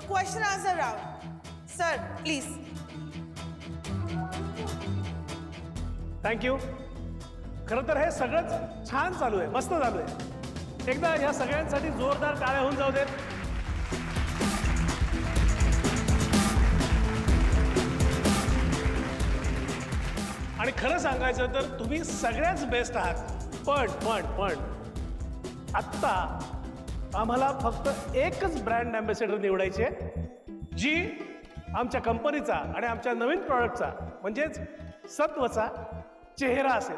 question answer round. Sir, please. Thank you. खरं तर हे सगळंच छान चालू आहे, मस्त चालू आहे. एकदा या सगळ्यांसाठी जोरदार टाळ्या होऊन जाऊ देत. आणि खरं सांगायचं तर तुम्ही सगळ्याच बेस्ट आहात. पण आत्ता आम्हाला फक्त एकच ब्रँड ॲम्बॅसेडर निवडायची आहे, जी आमच्या कंपनीचा आणि आमच्या नवीन प्रॉडक्टचा म्हणजेच सत्वचा चेहरा असेल.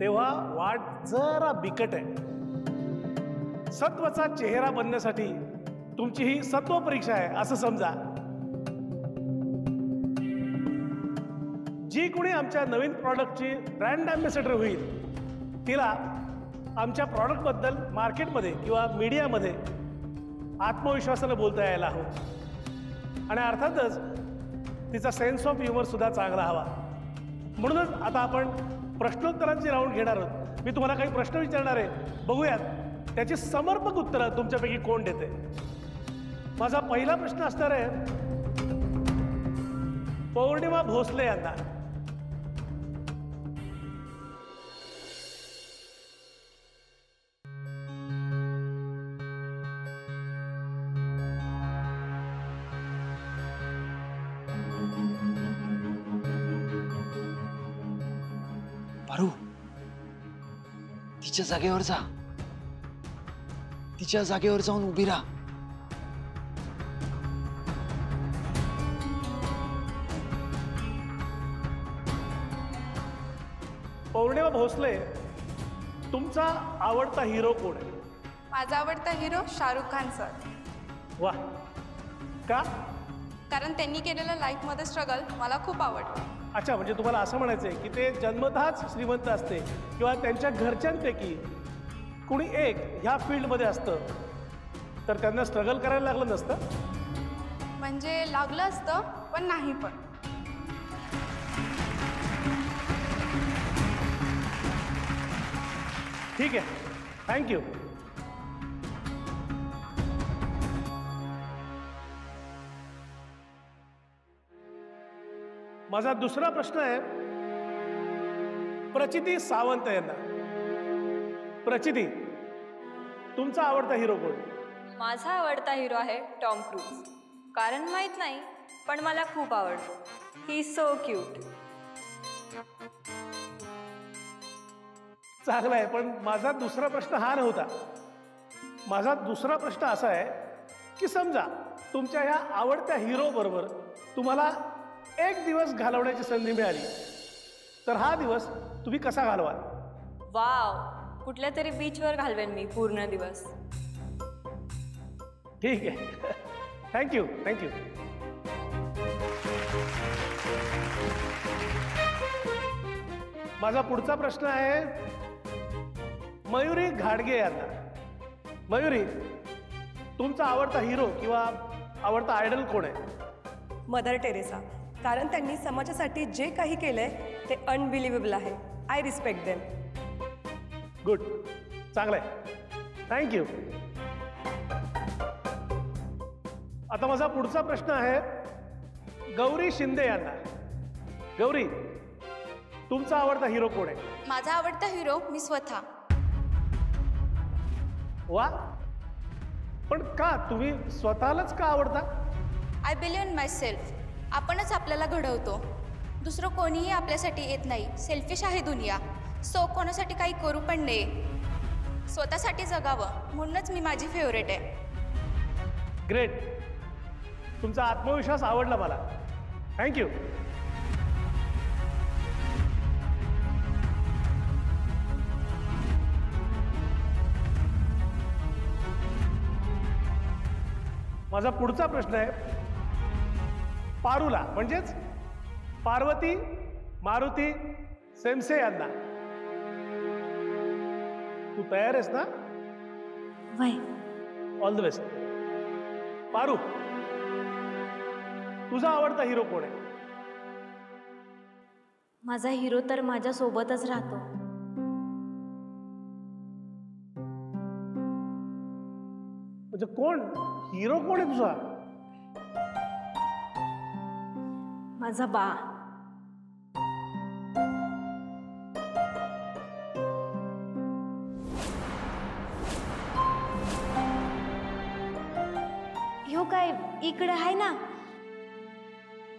तेव्हा वाट जरा बिकट आहे. सत्वचा चेहरा बनण्यासाठी तुमची ही सत्व परीक्षा आहे असं समजा. जी कोणी आमच्या नवीन प्रॉडक्टची ब्रँड ॲम्बॅसेडर होईल तिला आमच्या प्रॉडक्टबद्दल मार्केटमध्ये किंवा मीडियामध्ये आत्मविश्वासानं बोलता यायला हवं. आणि अर्थातच तिचा सेन्स ऑफ ह्युमर सुद्धा चांगला हवा. म्हणूनच आता आपण प्रश्नोत्तरांची राऊंड घेणार आहोत. मी तुम्हाला काही प्रश्न विचारणार आहे, बघूयात त्याची समर्पक उत्तरं तुमच्यापैकी कोण देते. माझा पहिला प्रश्न असणार आहे पौर्णिमा भोसले यांना. पारू, तिच्या जागेवर जा. तिच्या जागेवर जाऊन उभी राहा. पौर्णिमा भोसले, तुमचा आवडता हिरो कोण आहे? माझा आवडता हिरो शाहरुख खान सर. वा, का? कारण त्यांनी केलेलं लाईफमध्ये स्ट्रगल मला खूप आवडतं. अच्छा, म्हणजे तुम्हाला असं म्हणायचं आहे की ते जन्मतःच श्रीमंत असते किंवा त्यांच्या घरच्यांपैकी कुणी एक ह्या फील्डमध्ये असतं तर त्यांना स्ट्रगल करायला लागलं नसतं? म्हणजे लागलं असतं पण नाही. पण ठीक आहे, थँक्यू. माझा दुसरा प्रश्न आहे प्रचिती सावंत यांना. प्रचिती, तुमचा आवडता हिरो कोण? माझा आवडता हिरो आहे टॉम क्रूज. कारण माहीत नाही पण मला खूप आवडतो. He is so cute. चांगला आहे, पण माझा दुसरा प्रश्न हा नव्हता. माझा दुसरा प्रश्न असा आहे की समजा तुमच्या ह्या आवडत्या हिरो बरोबर तुम्हाला एक दिवस घालवण्याची संधी मिळाली तर हा दिवस तुम्ही कसा घालवाल? वाव, कुठल्या तरी बीचवर घालवेन मी पूर्ण दिवस. ठीक आहे, थँक्यू. माझा पुढचा प्रश्न आहे मयुरी घाडगे यांना. मयुरी, तुमचा आवडता हिरो किंवा आवडता आयडल कोण आहे? Mother Teresa. कारण त्यांनी समाजासाठी जे काही केलंय ते अनबिलिव्हेबल आहे. I respect them. गुड, चांगलं आहे, थँक्यू. आता माझा पुढचा प्रश्न आहे गौरी शिंदे यांना. गौरी, तुमचा आवडता हिरो कोण आहे? माझा आवडता हिरो मी स्वतः. वा, पण का? तुम्ही स्वतःलाच का आवडता? I believe in my self. आपणच आपल्याला घडवतो. दुसरं कोणीही आपल्यासाठी येत नाही. सेल्फिश आहे दुनिया. सो कोणासाठी काही करू पण नये. स्वतःसाठी जगावं, म्हणूनच मी माझी फेवरेट आहे. ग्रेट, तुमचा आत्मविश्वास आवडला मला. थँक्यू. माझा पुढचा प्रश्न आहे पारुला, म्हणजेच पार्वती मारुती सेमसे यांना. तू तयार आहेस ना? वय. All the best. पारू, तुझा आवडता हिरो कोण आहे? माझा हिरो तर माझ्या सोबतच राहतो. म्हणजे कोण हिरो कोण आहे तुझा? माझा बा. ह्यो काय इकडे आहे ना,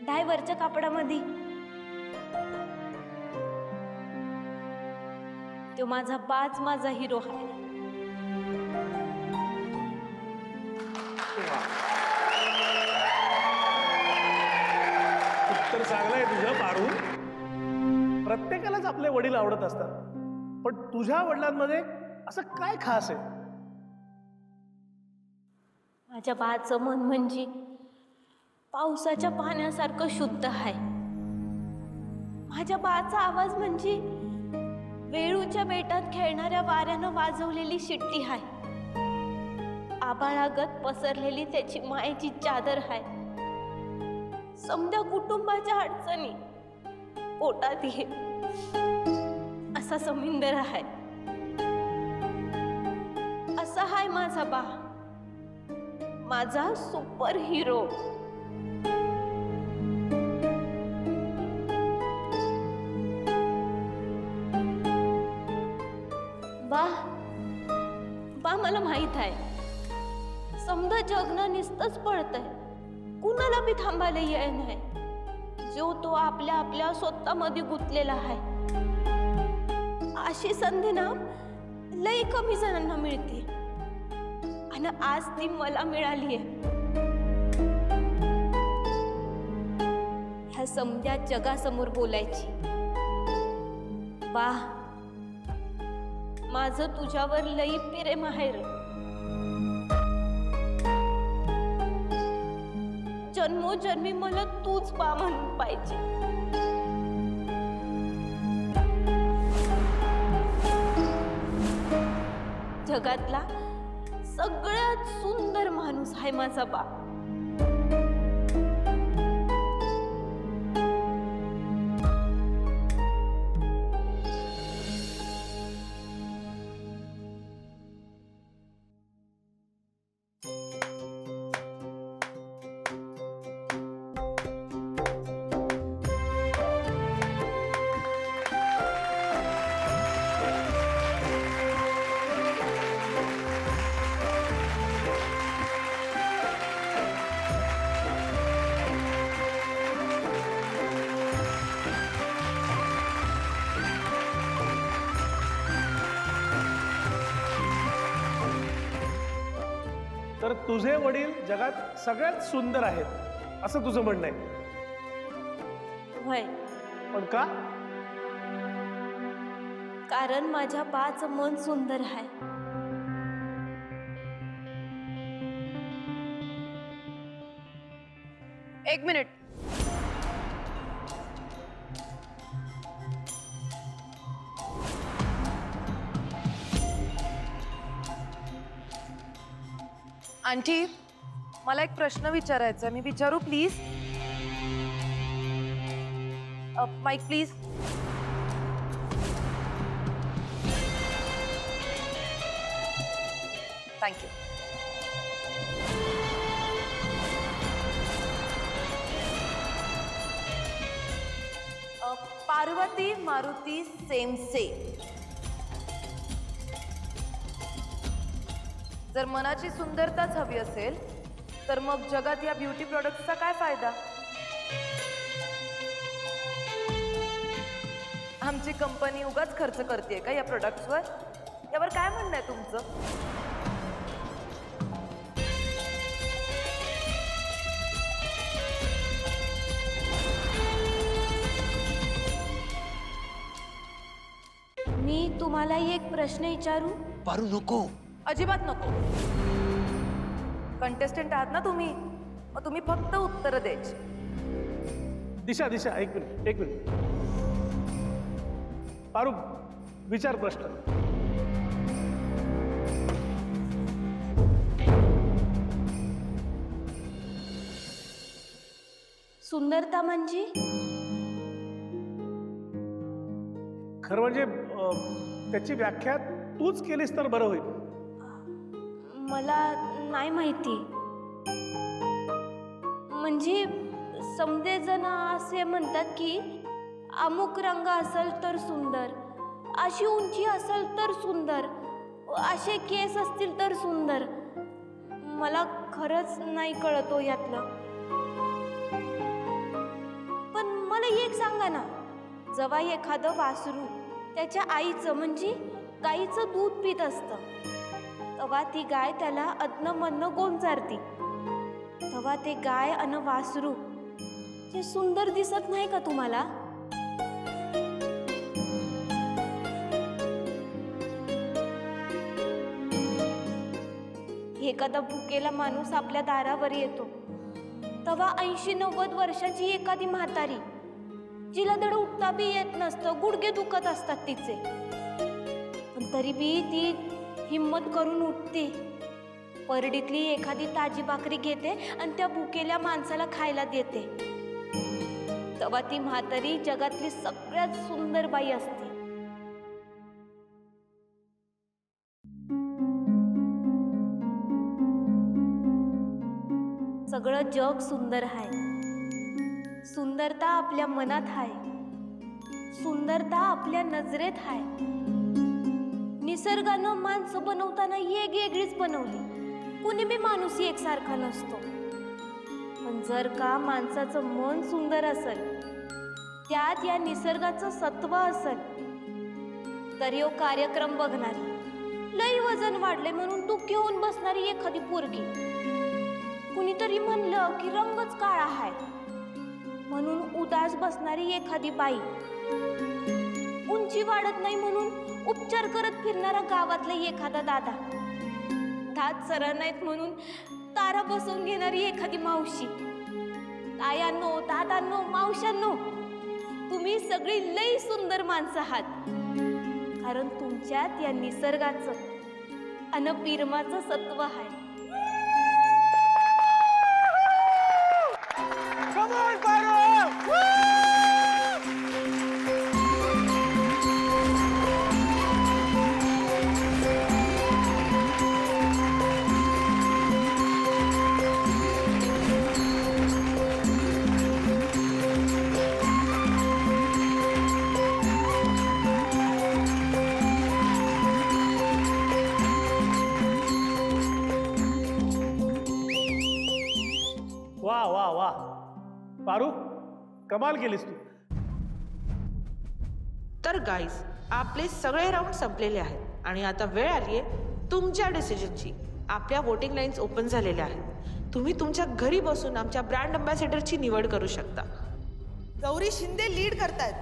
डायवरच्या कापडामध्ये. तो माझा बाच माझा हिरो आहे. उत्तर चांगलं आहे तुझं पारू. प्रत्येकालाच आपले वडील आवडत असतात, पण तुझ्या वडिलांमध्ये असं काय खास आहे? माझ्या बाचं मन म्हणजे पावसाच्या पाण्यासारखं शुद्ध आहे. माझ्या बाचा आवाज म्हणजे वेळूच्या बेटात खेळणाऱ्या वाऱ्यानं वाजवलेली शिट्टी आहे. आबाळागत पसरलेली त्याची मायेची चादर आहे. समद्या कुटुंबाच्या अडचणी पोटात ये असा समिंदर आहे. असा हाय माझा बा, माझा सुपर हिरो. बा बा मला माहित आहे समजा जगणं नुसतंच पळतंय, कुणाला बी थांबायला येत नाही. जो तो आपल्या आपल्या स्वतःमध्ये गुंतलेला आहे. अशी संधी ना लई कमी जणांना मिळते आणि आज ती मला मिळाली आहे. ह्या समध्या जगासमोर बोलायची. बा, माझं तुझ्यावर लई प्रेम आहे रे. जन्मोजन्मी मला तूच बा म्हणून पाहिजे. जगातला सगळ्यात सुंदर माणूस आहे माझा बा. तर तुझे वडील जगात सगळ्यात सुंदर आहेत असं तुझं म्हणणं आहे? होय. पण का? कारण माझ्या बाचं मन सुंदर आहे. एक मिनिट. आंटी मला एक प्रश्न विचारायचा आहे, मी विचारू please? Mike please. Thank you. Parvati Maruti सेमसे, जर मनाची सुंदरताच हवी असेल तर मग जगात या ब्युटी प्रोडक्ट्सचा काय फायदा? आमची कंपनी उगाच खर्च करते का या प्रोडक्ट्सवर? यावर काय म्हणणं आहे तुमचं? मी तुम्हाला एक प्रश्न विचारू? पारू नको. अजिबात नको. कंटेस्टंट आहात ना तुम्ही, मग तुम्ही फक्त उत्तर द्यायची. दिशा दिशा एक मिनिट. पारू विचार प्रश्न. सुंदरता म्हणजे? खरं म्हणजे त्याची व्याख्या तूच केलीस तर बरं होईल. मला नाही माहिती. म्हणजे समजे जण असे म्हणतात की अमुक रंग असेल तर सुंदर, अशी उंची असेल तर सुंदर, असे केस असतील तर सुंदर. मला खरंच नाही कळतो यातलं. पण मला एक सांगा ना, जेव्हा एखादं वासरू त्याच्या आईचं म्हणजे गाईचं दूध पित असतं, तेव्हा ती गाय त्याला अधनं-मधनं गोंजारती, तेव्हा ते गाय अन वासरू ते सुंदर दिसत नाही का तुम्हाला? एखादा भुकेला माणूस आपल्या दारावर येतो, तेव्हा 80-90 वर्षाची एखादी म्हातारी, जिला धड उठता बी येत नसतं, गुडघे दुखत असतात तिचे, पण तरी बी ती हिम्मत करून उठते, परडीतली एखादी ताजी भाकरी घेते आणि त्या भुकेल्या माणसाला खायला देते. तेव्हा ती म्हातारी जगातली सगळ्यात सुंदर बाई असते. सगळं जग सुंदर आहे. सुंदरता आपल्या मनात आहे, सुंदरता आपल्या नजरेत आहे. निसर्गानं माणसं बनवताना वेगळीच बनवली. कुणी बी माणूस एकसारखा नसतो. पण जर का माणसाचं मन सुंदर असेल, त्यात या निसर्गाचं सत्व असेल, तर यो कार्यक्रम बघणारी, लई वजन वाढले म्हणून दुःखी होऊन बसणारी एखादी पोरगी, कुणीतरी म्हणलं की रंगच काळा आहे म्हणून उदास बसणारी एखादी बाई, उंची वाढत नाही म्हणून उपचार करत फिरणारा गावातला एखादा दादा, दात सरळ नाहीत म्हणून तारा बसवून घेणारी एखादी मावशी. तायांनो, दादांनो, मावशांनो, तुम्ही सगळी लई सुंदर माणसं आहात, कारण तुमच्यात या निसर्गाचं अन पिरमाचं सत्व आहे. वा वा वा पारू, कमाल केलीस तू. तर गाईज, आपले सगळे राऊंड संपलेले आहेत आणि आता वेळ आली आहे तुमच्या डिसिजनची. आपल्या वोटिंग लाईन्स ओपन झालेल्या आहेत. तुम्ही तुमच्या घरी बसून आमच्या ब्रँड अँबॅसेडरची निवड करू शकता. गौरी शिंदे लीड करतायत.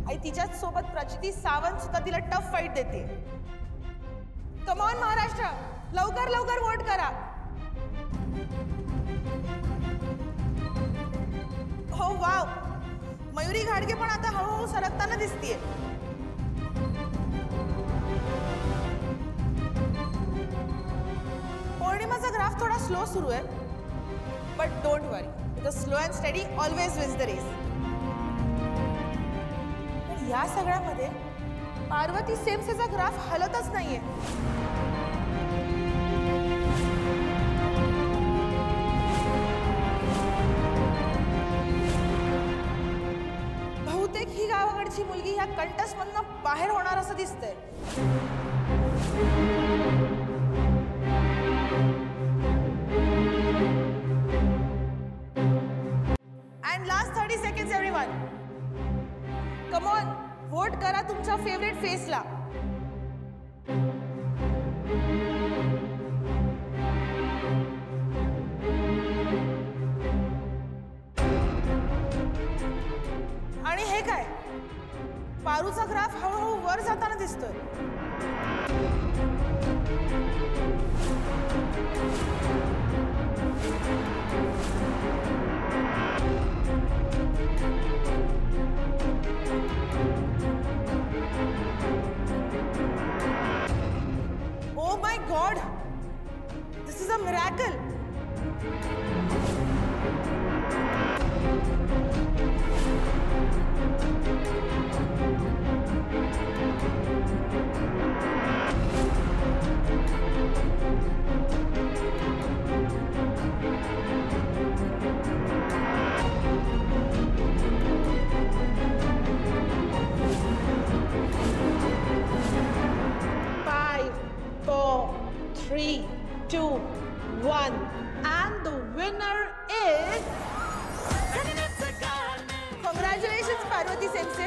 आणि तिच्याच सोबत प्रचिती सावंत सुद्धा तिला टफ फाईट देते. कम ऑन महाराष्ट्र, लवकर लवकर वोट करा. हो वाव, मयुरी घाडगे पण आता हळूहळू सरकताना दिसतीये. ग्राफ थोडा स्लो सुरू आहे, but don't worry, because slow and steady always wins the race. पण या सगळ्यामध्ये पार्वती सेमसेचा ग्राफ हलतच नाहीये. बहुतेक ही गावाकडची मुलगी ह्या कंटेस्ट मधनं बाहेर होणार असं दिसतंय. And last 30 seconds everyone. Come on, vote करा तुमच्या फेवरेट फेसला. आणि हे काय, पारूचा ग्राफ हळूहळू वर जाताना दिसतोय. Oh my God! This is a miracle! Five, four, three, two, one, and the winner is. Congratulations, Parvati Semse.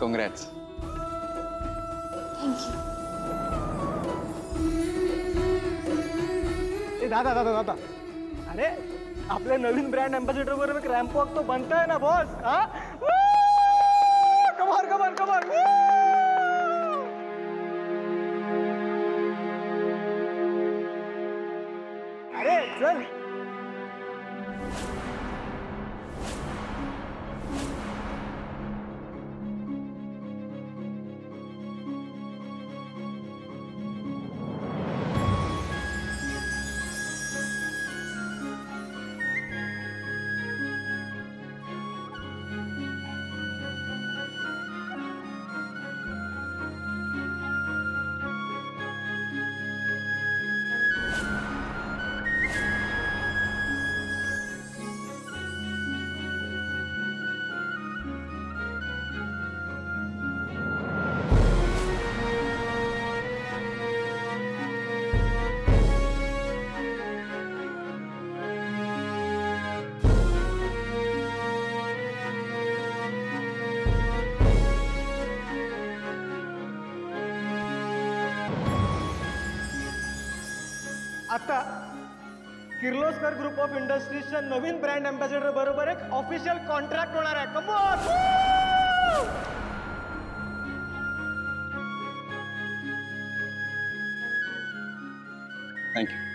Congrats. दादा दादा दादा, अरे आपल्या नवीन ब्रँड अँबॅसेडर बरोबर एक रॅम्प वॉक तो बनतोय ना बॉस. हा, कमाल कमाल कमाल. अरे चल. आता किर्लोस्कर ग्रुप ऑफ इंडस्ट्रीजच्या नवीन ब्रँड अँबॅसेडर बरोबर एक ऑफिशियल कॉन्ट्रॅक्ट होणार आहे. Come on. थँक्यू.